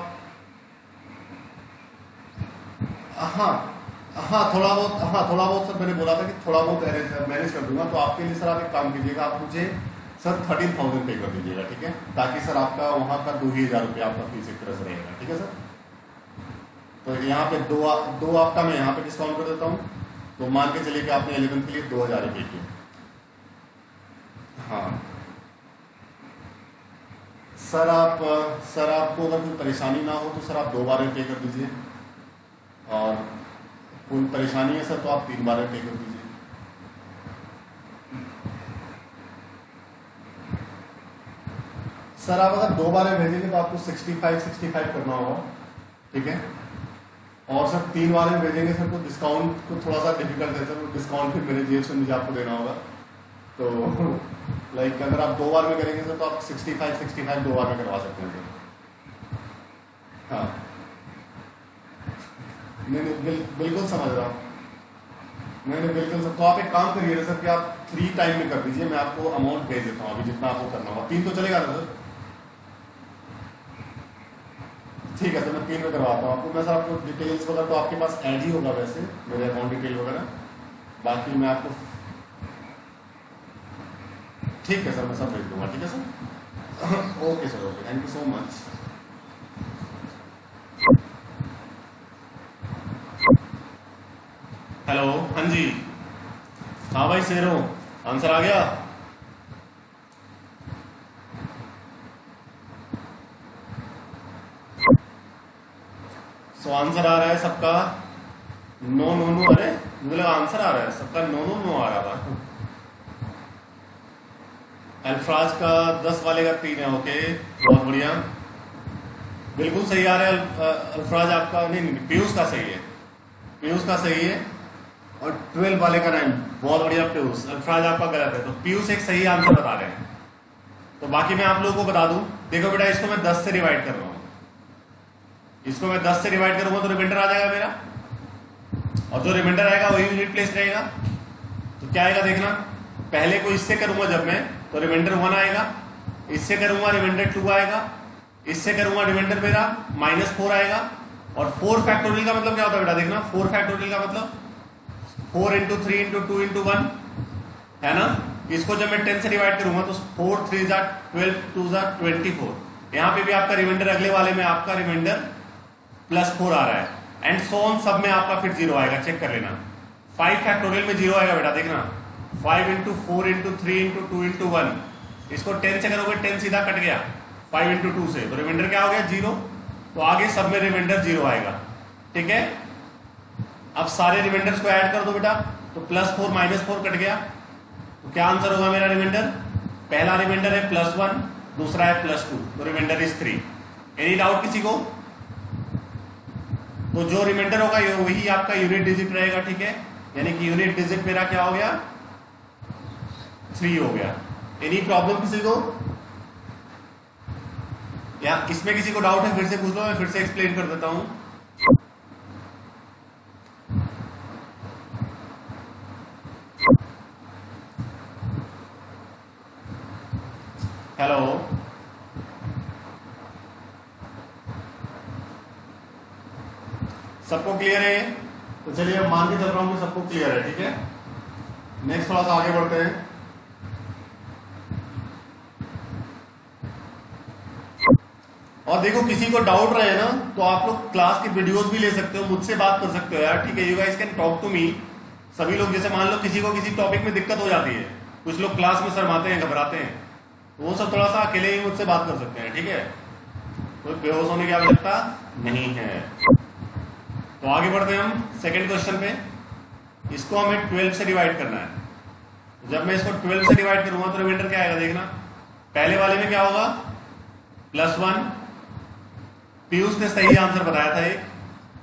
हाँ थोड़ा बहुत सर मैंने बोला था कि थोड़ा बहुत मैनेज कर दूंगा। तो आपके लिए सर आप एक काम कीजिएगा, आप मुझे सर 13,000 पे कर दीजिएगा, ठीक है, ताकि सर आपका वहाँ का 2,000 रुपये आपका फीस एक तरह से रहेगा, ठीक है सर। तो यहाँ पे दो आपका मैं यहाँ पे डिस्काउंट कर देता हूँ, तो मान के चलिए कि आपने 11th के लिए 2,000 रुपये किए। हाँ सर, आपको अगर कोई परेशानी ना हो तो सर आप 2 बार में पे कर दीजिए, और कोई परेशानी है सर तो आप 3 बार में पे कर दीजिए। सर आप अगर 2 बार में भेजेंगे तो आपको 65 करना होगा, ठीक है। और सर 3 बार में भेजेंगे सर तो डिस्काउंट तो थोड़ा सा डिफिकल्ट है सर, डिस्काउंट फिर मेरे जेब से मुझे आपको देना होगा। तो लाइक अगर आप 2 बार में करेंगे सर तो आप 65 2 बार में करवा सकते हैं सर। हाँ नहीं, बिल्कुल समझ रहा हूँ, नहीं बिल्कुल सर। तो आप एक काम करिए सर कि आप 3 टाइम में कर दीजिए, मैं आपको अमाउंट भेज देता हूँ अभी जितना आपको करना होगा। 3 तो चलेगा ना सर? ठीक है सर, मैं 3 में करवाता हूँ आपको। मैं सर आपको डिटेल्स वगैरह तो आपके पास ऐड ही होगा वैसे, मेरे अकाउंट डिटेल वगैरह, बाकी मैं आपको, ठीक है सर, मैं सब भेज दूंगा, ठीक है sir. Okay sir, okay, thank you so much. Hello, हाँ जी, हाँ भाई शेरो, आंसर आ गया? सो आंसर आ रहा है सबका 9 अरे मुझे लगा आंसर आ रहा है सबका 9 आ रहा था। अल्फराज का 10 वाले का 3 है। ओके बहुत बढ़िया, बिल्कुल सही आ रहा है अल्फराज आपका। नहीं पीयूष का सही है, पीयूष का सही है। और 12 वाले का 9, बहुत बढ़िया पीयूष। अल्फराज आपका गलत है, तो पीयूष एक सही आंसर बता रहे हैं। तो बाकी मैं आप लोगों को बता दूं, देखो बेटा इसको मैं 10 से डिवाइड कर रहा हूं, इसको मैं 10 से डिवाइड करूंगा तो रिमाइंडर आ जाएगा मेरा, और जो रिमाइंडर आएगा वही यूनिट प्लेस रहेगा। तो क्या आएगा देखना, पहले को इससे करूंगा जब मैं, तो रिमाइंडर 1 आएगा, इससे करूंगा रिमाइंडर 2 आएगा, इससे करूंगा रिमाइंडर मेरा -4 आएगा। और 4 फैक्टोरियल का मतलब क्या होता है बेटा, देखना 4 फैक्टोरियल का मतलब 4 × 3 × 2 × 1 है ना। इसको जब मैं 10 से डिवाइड करूंगा तो 4 3 12 2 24। यहां पे भी आपका रिमाइंडर, अगले वाले में आपका रिमाइंडर +4 आ रहा है, एंड सो ऑन, सब में आपका फिर 0 आएगा, चेक कर लेना। 5 फैक्टोरियल में 0 आएगा बेटा, देखना 5 × 4 × 3 × 2 × 1। इसको 10 से करोगे 10 सीधा कट गया, 5 × 2 से, तो रिमाइंडर क्या हो गया 0। तो आगे सब में रिमाइंडर 0 आएगा, ठीक है। अब सारे रिमाइंडर्स को ऐड कर दो बेटा, तो +4 -4 कट गया, तो क्या आंसर होगा मेरा रिमाइंडर, पहला रिमाइंडर है +1, दूसरा है +2, तो रिमाइंडर इज 3। एनी डाउट किसी को? तो जो रिमाइंडर होगा वही आपका यूनिट डिजिट रहेगा, ठीक है। यानी कि यूनिट डिजिट मेरा क्या हो गया, 3 हो गया। एनी प्रॉब्लम किसी को? या इसमें किसी को डाउट है फिर से पूछ लो, मैं फिर से एक्सप्लेन कर देता हूं। हेलो, सबको क्लियर है? तो चलिए अब मान के चल रहा हूं कि सबको क्लियर है, ठीक है। नेक्स्ट थोड़ा सा आगे बढ़ते हैं। और देखो किसी को डाउट रहे ना, तो आप लोग क्लास की वीडियोस भी ले सकते हो, मुझसे बात कर सकते हो यार, ठीक है। You guys can talk to me. सभी लोग, जैसे मान लो किसी को किसी टॉपिक में दिक्कत हो जाती है, कुछ लोग क्लास में शर्माते हैं, घबराते हैं, तो वो सब थोड़ा सा अकेले ही मुझसे बात कर सकते हैं, ठीक है। कोई बेहोश होने की आवश्यकता नहीं है। तो आगे बढ़ते हैं हम सेकंड क्वेश्चन पे। इसको हमें 12 से डिवाइड करना है। जब मैं इसको 12 से डिवाइड करूंगा तो रिमाइंडर क्या आएगा देखना, पहले वाले में क्या होगा +1। पीयूष ने सही आंसर बताया था, एक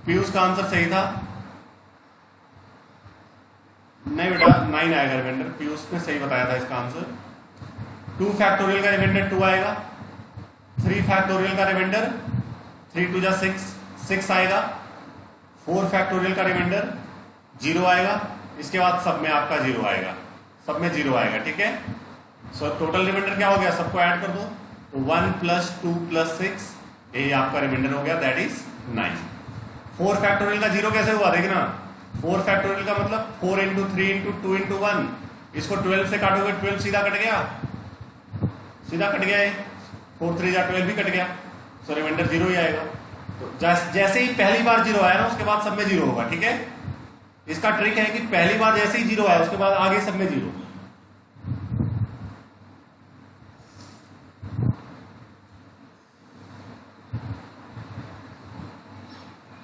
पीयूष का आंसर सही था। नहीं बेटा 9 आएगा रिमाइंडर, पीयूष ने सही बताया था इसका आंसर। 2 फैक्टोरियल का रिमाइंडर 2 आएगा, 3 फैक्टोरियल का रिमाइंडर 3 2 6 आएगा, 4 फैक्टोरियल का रिमाइंडर 0 आएगा। इसके बाद सब में आपका 0 आएगा, सब में 0 आएगा, ठीक है। सो टोटल रिमाइंडर क्या हो गया, सबको ऐड कर दो, तो 1 + 2 + 6, यही आपका रिमाइंडर हो गया, दैट इज 9। 4 फैक्टोरियल का 0 कैसे हुआ देखना, 4 फैक्टोरियल का मतलब 4 × 3 × 2 × 1। इसको 12 से काटोगे, 12 सीधा कट गया, सीधा कट गया है, 4 3 12 भी कट गया, सो रिमाइंडर 0 ही आएगा। तो जैसे ही पहली बार 0 आया ना, उसके बाद सब में 0 होगा, ठीक है। इसका ट्रिक है कि पहली बार जैसे ही 0 आया, उसके बाद आगे सब में 0।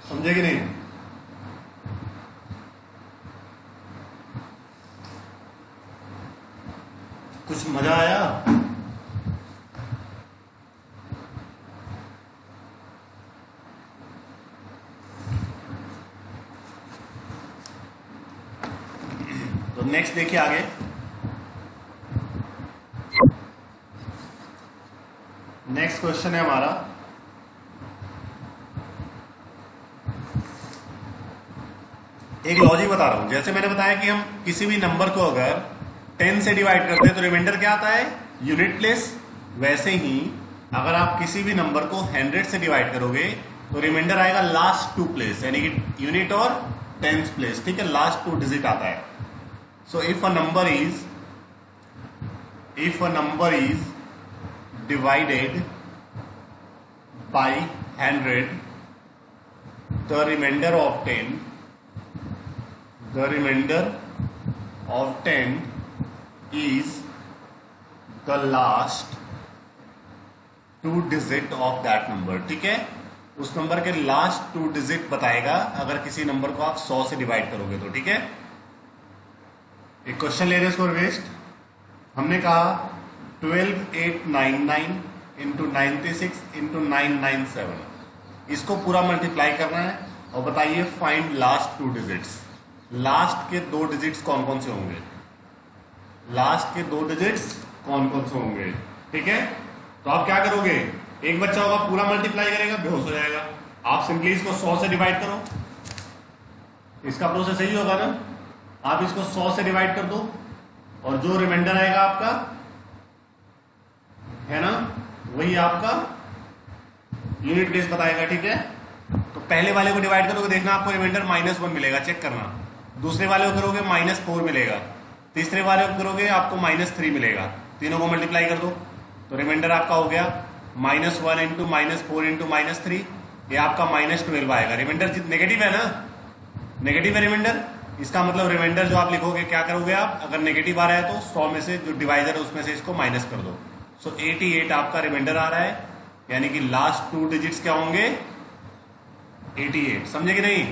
समझे कि नहीं? कुछ मजा आया? तो नेक्स्ट देखिए आगे। नेक्स्ट क्वेश्चन है हमारा, एक लॉजिक बता रहा हूं। जैसे मैंने बताया कि हम किसी भी नंबर को अगर 10 से डिवाइड करते हैं तो रिमाइंडर क्या आता है, यूनिट प्लेस। वैसे ही अगर आप किसी भी नंबर को 100 से डिवाइड करोगे तो रिमाइंडर आएगा लास्ट 2 प्लेस, यानी कि यूनिट और टेंस प्लेस, ठीक है। लास्ट 2 डिजिट आता है। So if a number is divided by 100, the remainder of 10 is the last 2 digit of that number, ठीक है। उस नंबर के लास्ट 2 डिजिट बताएगा अगर किसी नंबर को आप 100 से डिवाइड करोगे तो। ठीक है, एक क्वेश्चन ले रहे हैं इसको वेस्ट। हमने कहा 12899 इंटू 96 इंटू 997, इसको पूरा मल्टीप्लाई करना है और बताइए फाइंड लास्ट 2 डिजिट्स। लास्ट के 2 डिजिट्स कौन कौन से होंगे, लास्ट के 2 डिजिट्स कौन कौन से होंगे। ठीक है, तो आप क्या करोगे, एक बच्चा होगा पूरा मल्टीप्लाई करेगा, बेहोश हो जाएगा। आप सिंपली इसको 100 से डिवाइड करो, इसका प्रोसेस यही होगा ना। आप इसको 100 से डिवाइड कर दो और जो रिमाइंडर आएगा आपका, है ना, वही आपका यूनिट प्लेस बताएगा। ठीक है, तो पहले वाले को डिवाइड करोगे, देखना आपको रिमाइंडर -1 मिलेगा, चेक करना। दूसरे वाले को करोगे -4 मिलेगा, तीसरे वाले को करोगे आपको -3 मिलेगा। तीनों को मल्टीप्लाई कर दो तो रिमाइंडर आपका हो गया -1 इंटू -4 इंटू -3, ये आपका -12 आएगा। रिमाइंडर नेगेटिव है ना, नेगेटिव है रिमाइंडर, इसका मतलब रिमाइंडर जो आप लिखोगे क्या करोगे आप, अगर नेगेटिव आ रहा है तो 100 में से जो डिवाइजर है उसमें से इसको माइनस कर दो। सो 88 आपका रिमाइंडर आ रहा है, यानी कि लास्ट 2 डिजिट्स क्या होंगे, 88। समझे कि नहीं,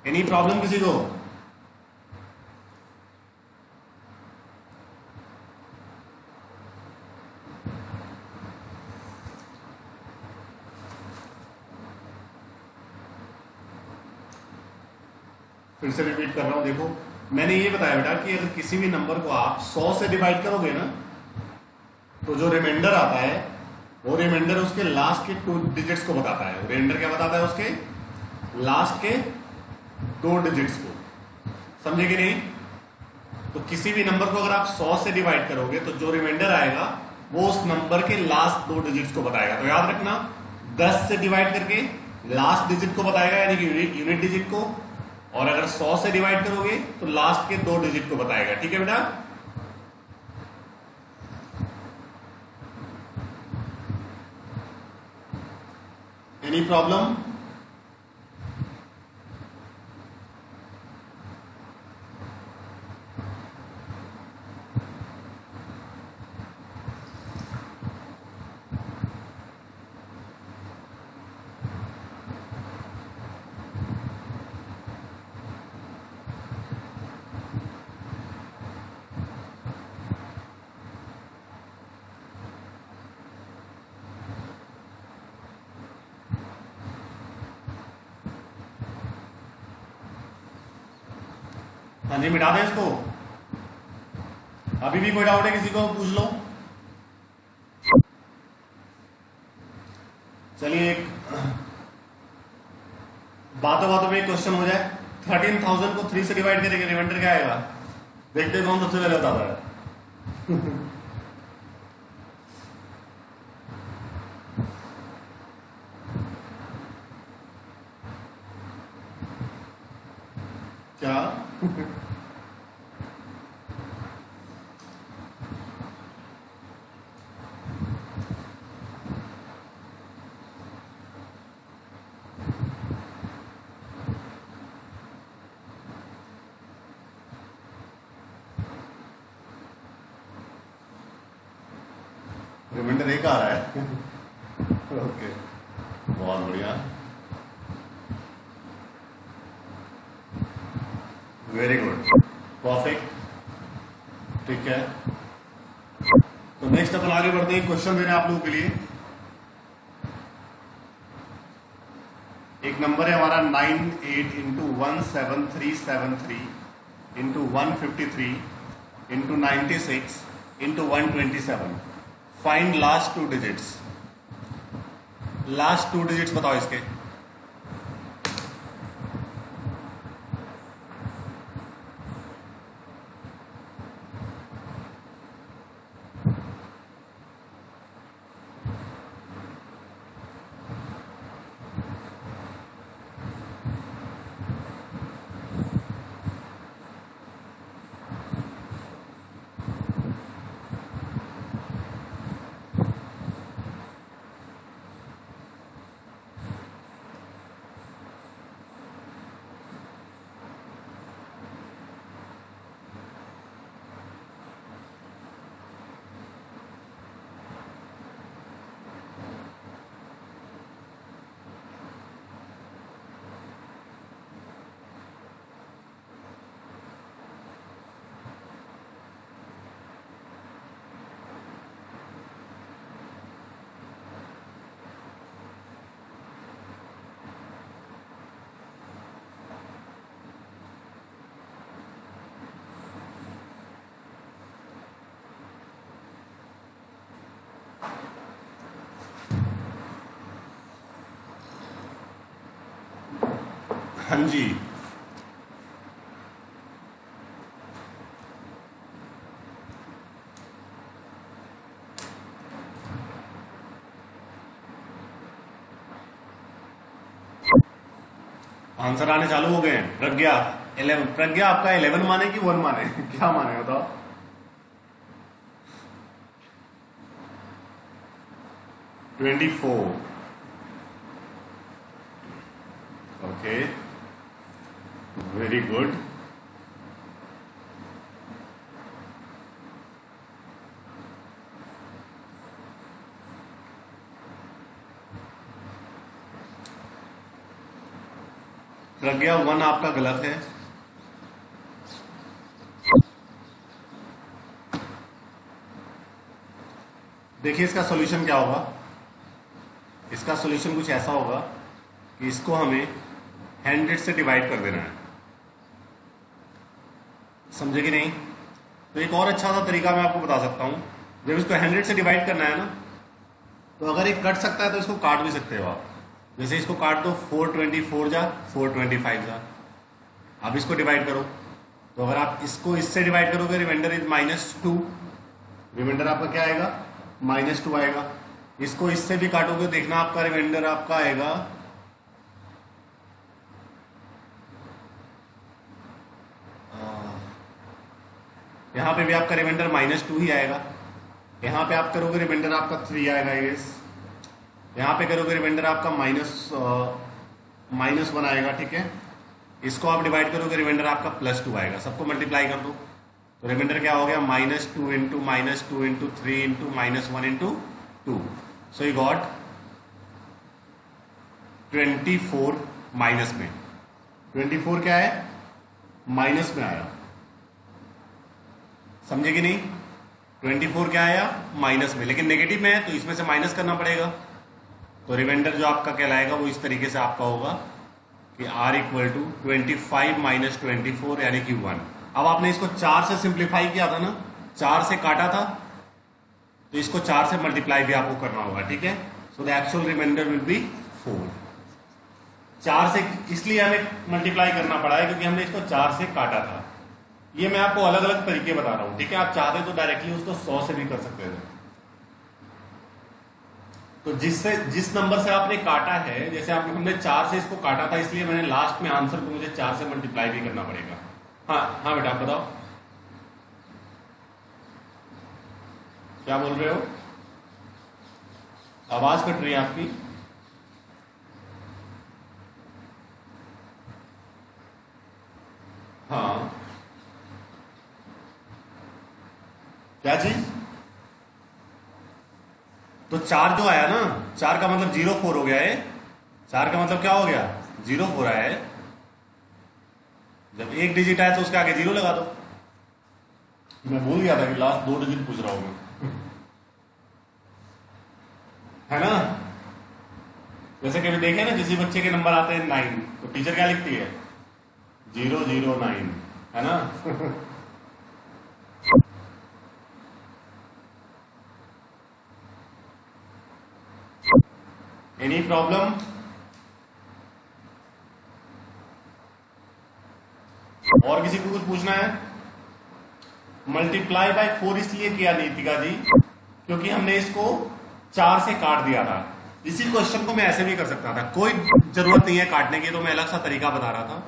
एनी प्रॉब्लम किसी को? फिर से रिपीट कर रहा हूं, देखो मैंने ये बताया बेटा कि अगर किसी भी नंबर को आप 100 से डिवाइड करोगे ना, तो जो रिमाइंडर आता है वो रिमाइंडर उसके लास्ट के 2 डिजिट्स को बताता है। रिमाइंडर क्या बताता है, उसके लास्ट के 2 डिजिट्स को। समझे कि नहीं? तो किसी भी नंबर को अगर आप 100 से डिवाइड करोगे तो जो रिमाइंडर आएगा वो उस नंबर के लास्ट 2 डिजिट्स को बताएगा। तो याद रखना, 10 से डिवाइड करके लास्ट डिजिट को बताएगा, यानी कि यूनिट डिजिट को, और अगर 100 से डिवाइड करोगे तो लास्ट के 2 डिजिट को बताएगा। ठीक है बेटा, एनी प्रॉब्लम? हाँ जी, मिटा दें इसको। अभी भी कोई डाउट है किसी को, पूछ लो। चलिए एक बातों बातों में एक क्वेश्चन हो जाए। 13,000 को 3 से डिवाइड करेंगे, रिमाइंडर क्या आएगा? देखते कौन सबसे पहले बताता है। क्या? रिमाइंडर एक आ रहा है। ओके, बहुत बढ़िया, वेरी गुड, परफेक्ट। ठीक है, तो नेक्स्ट अपन आगे बढ़ते हैं। क्वेश्चन देना आप लोगों के लिए। एक नंबर है हमारा 98 into 17373 into 153 into 96 into 127। Find last 2 digits. Last 2 digits बताओ इसके। हाँ जी। आंसर आने चालू हो गए हैं। प्रज्ञा 11, प्रज्ञा आपका 11 माने कि 1 माने क्या माने बताओ। 24। Okay, very good. प्रज्ञा 1 आपका गलत है। देखिए इसका सॉल्यूशन क्या होगा। इसका सॉल्यूशन कुछ ऐसा होगा कि इसको हमें 100 से डिवाइड कर देना है। समझे कि नहीं? तो एक और अच्छा सा तरीका मैं आपको बता सकता हूं। जब इसको 100 से डिवाइड करना है ना, तो अगर एक कट सकता है तो इसको काट भी सकते हो आप। जैसे इसको काट दो, 424 जा 425 जा। अब इसको डिवाइड करो, तो अगर आप इसको इससे डिवाइड करोगे, रिमाइंडर इज -2। रिमाइंडर आपका क्या आएगा? -2 आएगा। इसको इससे भी काटोगे, देखना आपका रिमाइंडर आपका आएगा यहां पे भी आपका रिमाइंडर -2 ही आएगा। यहां पे आप करोगे रिमाइंडर आपका 3 आएगा। यहां पे करोगे रिमाइंडर आपका -1 आएगा। ठीक है, इसको आप डिवाइड करोगे, रिमाइंडर आपका +2 आएगा। सबको मल्टीप्लाई कर दो, तो रिमाइंडर क्या हो गया? -2 into -2 into 3 into -1 into 2। So you got 24 minus में। 24 क्या है? माइनस में आया। समझे कि नहीं? 24 क्या आया? माइनस में, लेकिन नेगेटिव में है तो इसमें से माइनस करना पड़ेगा। तो रिमाइंडर जो आपका कहलाएगा वो इस तरीके से आपका होगा कि R = 25 - 24 यानी कि 1। अब आपने इसको 4 से सिंप्लीफाई किया था ना, 4 से काटा था, तो इसको 4 से मल्टीप्लाई भी आपको करना होगा। ठीक है, so the actual reminder will be 4। 4 से इसलिए हमें मल्टीप्लाई करना पड़ा है क्योंकि हमने इसको 4 से काटा था। ये मैं आपको अलग अलग तरीके बता रहा हूं। ठीक है, आप चाहते तो डायरेक्टली उसको 100 से भी कर सकते थे। तो जिस नंबर से आपने काटा है, जैसे हमने 4 से इसको काटा था, इसलिए मैंने लास्ट में आंसर को मुझे 4 से मल्टीप्लाई भी करना पड़ेगा। हाँ हाँ बेटा, आप बताओ क्या बोल रहे हो? आवाज कट रही है आपकी। हाँ, क्या चीज? तो 4 जो आया ना, 4 का मतलब 04 हो गया है। 4 का मतलब क्या हो गया? 04 आया है। जब एक डिजिट आया तो उसके आगे 0 लगा दो। मैं भूल गया था कि लास्ट 2 डिजिट पूछ रहा हूं मैं, है ना? जैसे कभी देखे ना, किसी बच्चे के नंबर आते हैं 9, तो टीचर क्या लिखती है? 009, है ना? Any problem? और किसी को कुछ पूछना है? मल्टीप्लाई बाय 4 इसलिए किया नीतिका जी क्योंकि हमने इसको 4 से काट दिया था। इसी क्वेश्चन को मैं ऐसे भी कर सकता था, कोई जरूरत नहीं है काटने की, तो मैं अलग सा तरीका बता रहा था।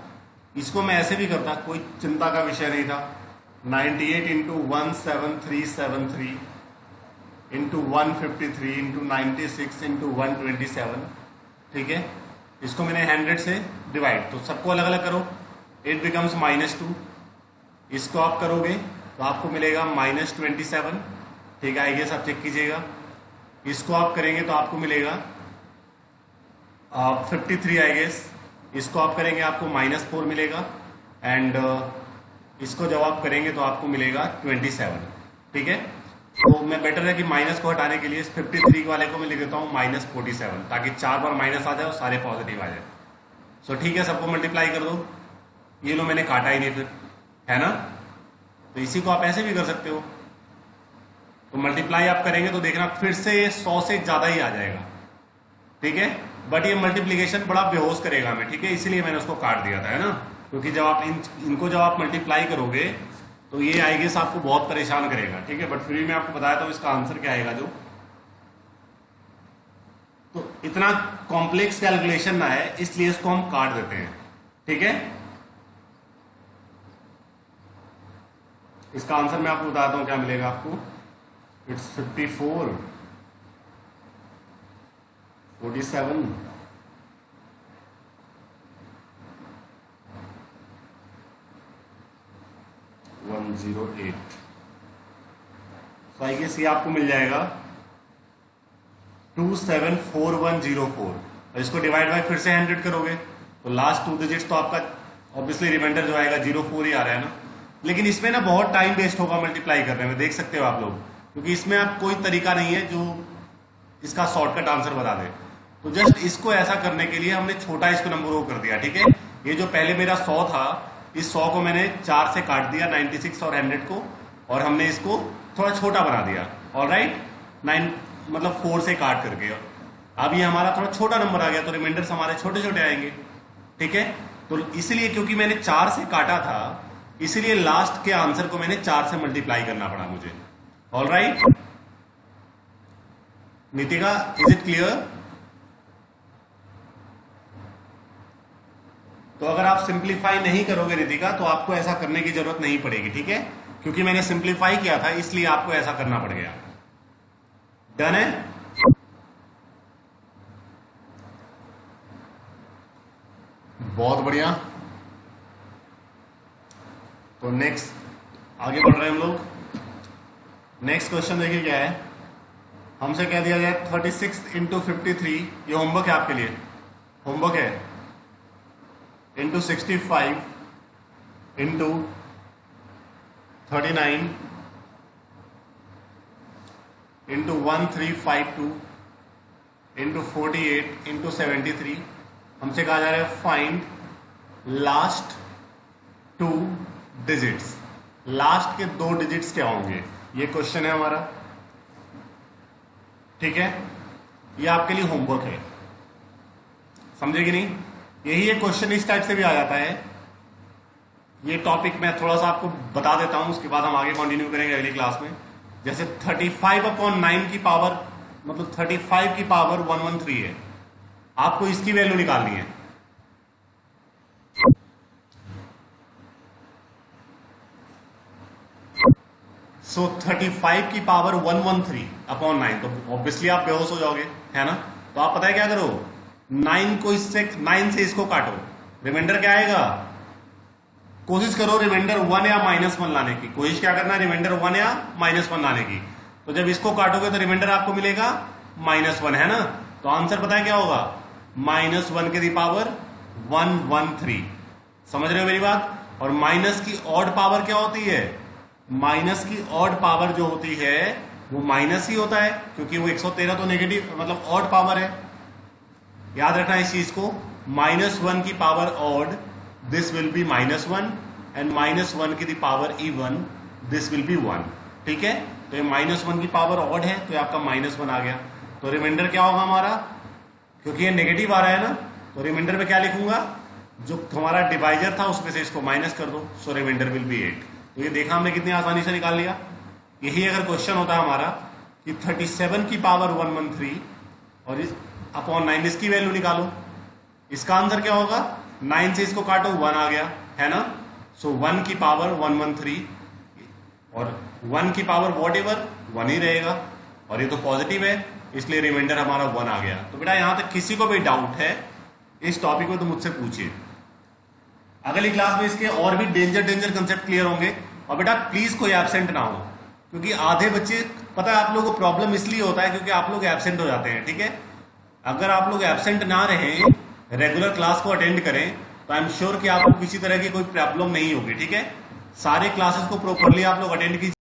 इसको मैं ऐसे भी करता, कोई चिंता का विषय नहीं था। 98 इंटू 17373 इंटू 153 इंटू 96 इंटू 127। ठीक है, इसको मैंने 100 से डिवाइड, तो सबको अलग अलग करो। It becomes -2। इसको आप करोगे तो आपको मिलेगा -27। ठीक है, आई गेस आप चेक कीजिएगा। इसको आप करेंगे तो आपको मिलेगा 53 आई गेस। इसको आप करेंगे आपको -4 मिलेगा। एंड इसको जब आप करेंगे तो आपको मिलेगा 27। ठीक है, तो मैं बेटर है कि माइनस को हटाने के लिए इस 53 वाले को मैं लिख देता हूँ -47, ताकि 4 बार माइनस आ जाए और सारे पॉजिटिव आ जाए। सो ठीक है, सबको मल्टीप्लाई कर दो। ये लो, मैंने काटा ही नहीं फिर, है ना? तो इसी को आप ऐसे भी कर सकते हो। तो मल्टीप्लाई आप करेंगे तो देखना फिर से ये 100 से ज्यादा ही आ जाएगा। ठीक है। बट ये मल्टीप्लीकेशन बड़ा बेहोश करेगा हमें, ठीक है, इसीलिए मैंने उसको काट दिया था, है ना। क्योंकि जब आप इनको जब आप मल्टीप्लाई करोगे तो ये आई गेस आपको बहुत परेशान करेगा, ठीक है। बट फिर भी मैं आपको बताया था इसका आंसर क्या आएगा जो, तो इतना कॉम्प्लेक्स कैलकुलेशन ना है इसलिए इसको हम काट देते हैं, ठीक है। इसका आंसर मैं आपको बताता हूं क्या मिलेगा आपको। इट्स 54, 47, 108। तो आई गेस ये आपको मिल जाएगा 274104। और इसको डिवाइड बाय फिर से 100 करोगे तो लास्ट 2 डिजिट्स तो आपका ऑब्वियसली रिमाइंडर जो आएगा 04 ही आ रहा है ना। लेकिन इसमें ना बहुत टाइम वेस्ट होगा मल्टीप्लाई करने में, देख सकते हो आप लोग, क्योंकि इसमें आप कोई तरीका नहीं है जो इसका शॉर्टकट आंसर बता दे। तो जस्ट इसको ऐसा करने के लिए हमने छोटा इसको नंबर को कर दिया, ठीक है। ये जो पहले मेरा 100 था, इस 100 को मैंने 4 से काट दिया, 96 और 100 को, और हमने इसको थोड़ा छोटा बना दिया। ऑलराइट, 9 मतलब 4 से काट करके अब ये हमारा थोड़ा छोटा नंबर आ गया, तो रिमाइंडर्स हमारे छोटे छोटे आएंगे, ठीक है। तो इसलिए क्योंकि मैंने 4 से काटा था, इसीलिए लास्ट के आंसर को मैंने 4 से मल्टीप्लाई करना पड़ा मुझे। Alright Nitika, is it clear? तो अगर आप सिंप्लीफाई नहीं करोगे रितिका तो आपको ऐसा करने की जरूरत नहीं पड़ेगी, ठीक है, क्योंकि मैंने सिंप्लीफाई किया था इसलिए आपको ऐसा करना पड़ गया। डन है? बहुत बढ़िया। तो नेक्स्ट आगे बढ़ रहे हैं हम लोग। नेक्स्ट क्वेश्चन देखिए क्या है। हमसे कह दिया गया 36 इंटू 53, ये होमवर्क है आपके लिए, होमवर्क है, into 65 into 39 into 1352 into 48 into 73। हमसे कहा जा रहा है फाइंड लास्ट 2 डिजिट्स। लास्ट के 2 डिजिट्स क्या होंगे, ये क्वेश्चन है हमारा, ठीक है। ये आपके लिए होमवर्क है, समझे कि नहीं। यही एक क्वेश्चन इस टाइप से भी आ जाता है। ये टॉपिक मैं थोड़ा सा आपको बता देता हूं, उसके बाद हम आगे कंटिन्यू करेंगे अगली क्लास में। जैसे 35/9 की पावर, मतलब 35 की पावर 113 है, आपको इसकी वैल्यू निकालनी है। सो 35 की पावर 113/9, तो ऑब्वियसली आप बेहोश हो जाओगे, है ना। तो आप पता है क्या करो, 9 से इसको काटो, रिमाइंडर क्या आएगा। कोशिश करो रिमाइंडर 1 या -1 लाने की, कोशिश क्या करना है, रिमाइंडर 1 या -1 लाने की। तो जब इसको काटोगे तो रिमाइंडर आपको मिलेगा -1, है ना। तो आंसर पता है क्या होगा, -1 की पावर 113। समझ रहे हो मेरी बात। और माइनस की ऑड पावर क्या होती है, माइनस की ऑड पावर जो होती है वो माइनस ही होता है, क्योंकि वो 113 तो नेगेटिव मतलब ऑड पावर है। याद रखना इस चीज को, -1 की power odd this will B -1 and -1 की power even this will B 1, ठीक है। तो ये -1 की पावर ऑड है तो ये आपका -1 आ गया। तो रिमाइंडर क्या होगा हमारा, क्योंकि ये नेगेटिव आ रहा है ना, तो रिमाइंडर में क्या लिखूंगा, जो हमारा डिवाइजर था उसमें से इसको माइनस कर दो, सो रिमाइंडर विल बी 8। तो ये देखा हमने कितनी आसानी से निकाल लिया। यही अगर क्वेश्चन होता है हमारा कि 37 की पावर 113 और अपॉन 9 इसकी वैल्यू निकालो, इसका आंसर क्या होगा, 9 से इसको काटो 1 आ गया, है ना। सो 1 की पावर 113 और 1 की पावर वॉट एवर 1 ही रहेगा, और ये तो पॉजिटिव है इसलिए रिमाइंडर हमारा 1 आ गया। तो बेटा यहां तक किसी को भी डाउट है इस टॉपिक में तो मुझसे पूछिए। अगली क्लास में इसके और भी डेंजर कंसेप्ट क्लियर होंगे। और बेटा प्लीज कोई एब्सेंट ना हो, क्योंकि आधे बच्चे, पता है आप लोगों को प्रॉब्लम इसलिए होता है क्योंकि आप लोग एब्सेंट हो जाते हैं, ठीक है। अगर आप लोग एब्सेंट ना रहें, रेगुलर क्लास को अटेंड करें, तो आई एम श्योर कि आपको किसी तरह की कोई प्रॉब्लम नहीं होगी, ठीक है। सारे क्लासेस को प्रॉपरली आप लोग अटेंड कीजिए।